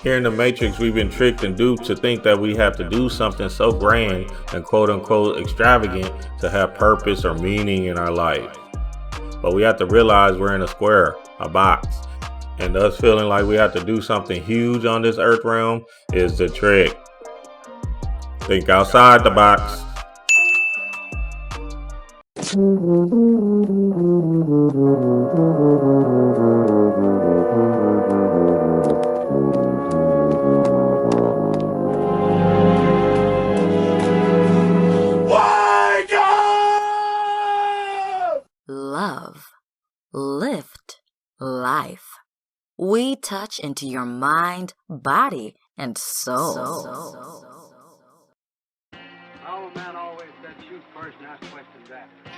Here in the Matrix, we've been tricked and duped to think that we have to do something so grand and quote unquote extravagant to have purpose or meaning in our life. But we have to realize we're in a square, a box. And us feeling like we have to do something huge on this earth realm is the trick. Think outside the box. Love, lift, life. We touch into your mind, body, and soul. Our old man always said shoot first and ask questions after.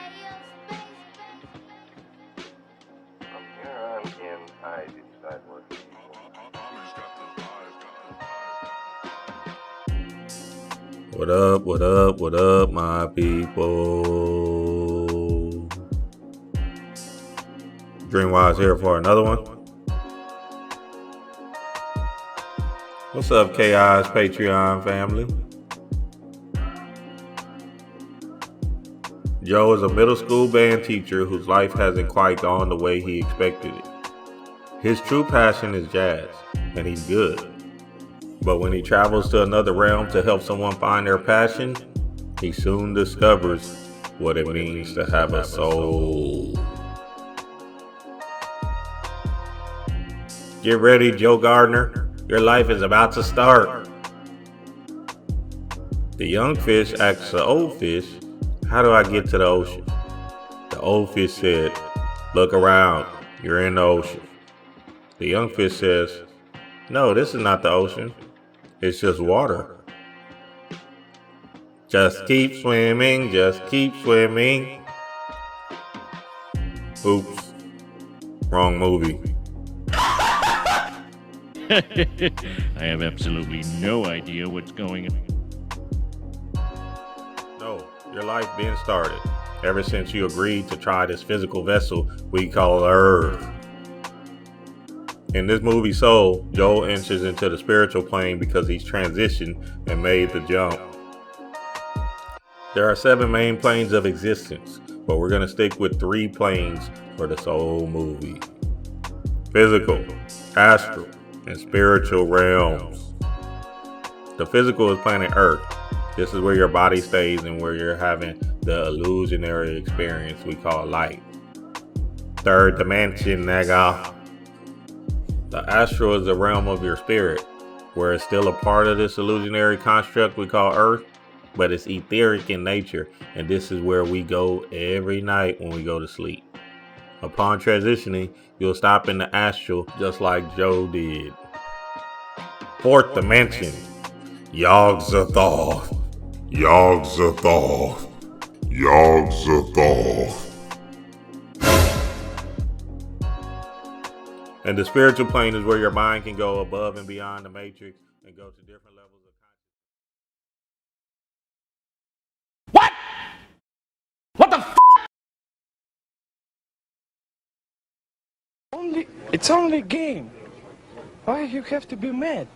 From here on in, I decide what people. What up, what up, what up, my people? Dreamwise here for another one. What's up, KI's Patreon family? Joe is a middle school band teacher whose life hasn't quite gone the way he expected it. His true passion is jazz, and he's good. But when he travels to another realm to help someone find their passion, he soon discovers what it means to have a soul. Get ready, Joe Gardner. Your life is about to start. The young fish asks the old fish, "How do I get to the ocean?" The old fish said, "Look around. You're in the ocean." The young fish says, "No, this is not the ocean. It's just water. Just keep swimming, just keep swimming." Oops. Wrong movie. I have absolutely no idea what's going on. No, your life been started ever since you agreed to try this physical vessel we call Earth. In this movie Soul, Joel enters into the spiritual plane because he's transitioned and made the jump. There are 7 main planes of existence, but we're going to stick with 3 planes for the Soul movie. Physical, astral, and spiritual realms. The physical is planet Earth. This is where your body stays and where you're having the illusionary experience we call light. 3rd dimension, nigga. The astral is the realm of your spirit, where it's still a part of this illusionary construct we call Earth, but it's etheric in nature, and this is where we go every night when we go to sleep. Upon transitioning, you'll stop in the astral just like Joe did. 4th dimension, Yog-Sothoth. Yog-Sothoth. Yog-Sothoth. And the spiritual plane is where your mind can go above and beyond the matrix and go to different levels of What? What the f? It's only a game. Why you have to be mad?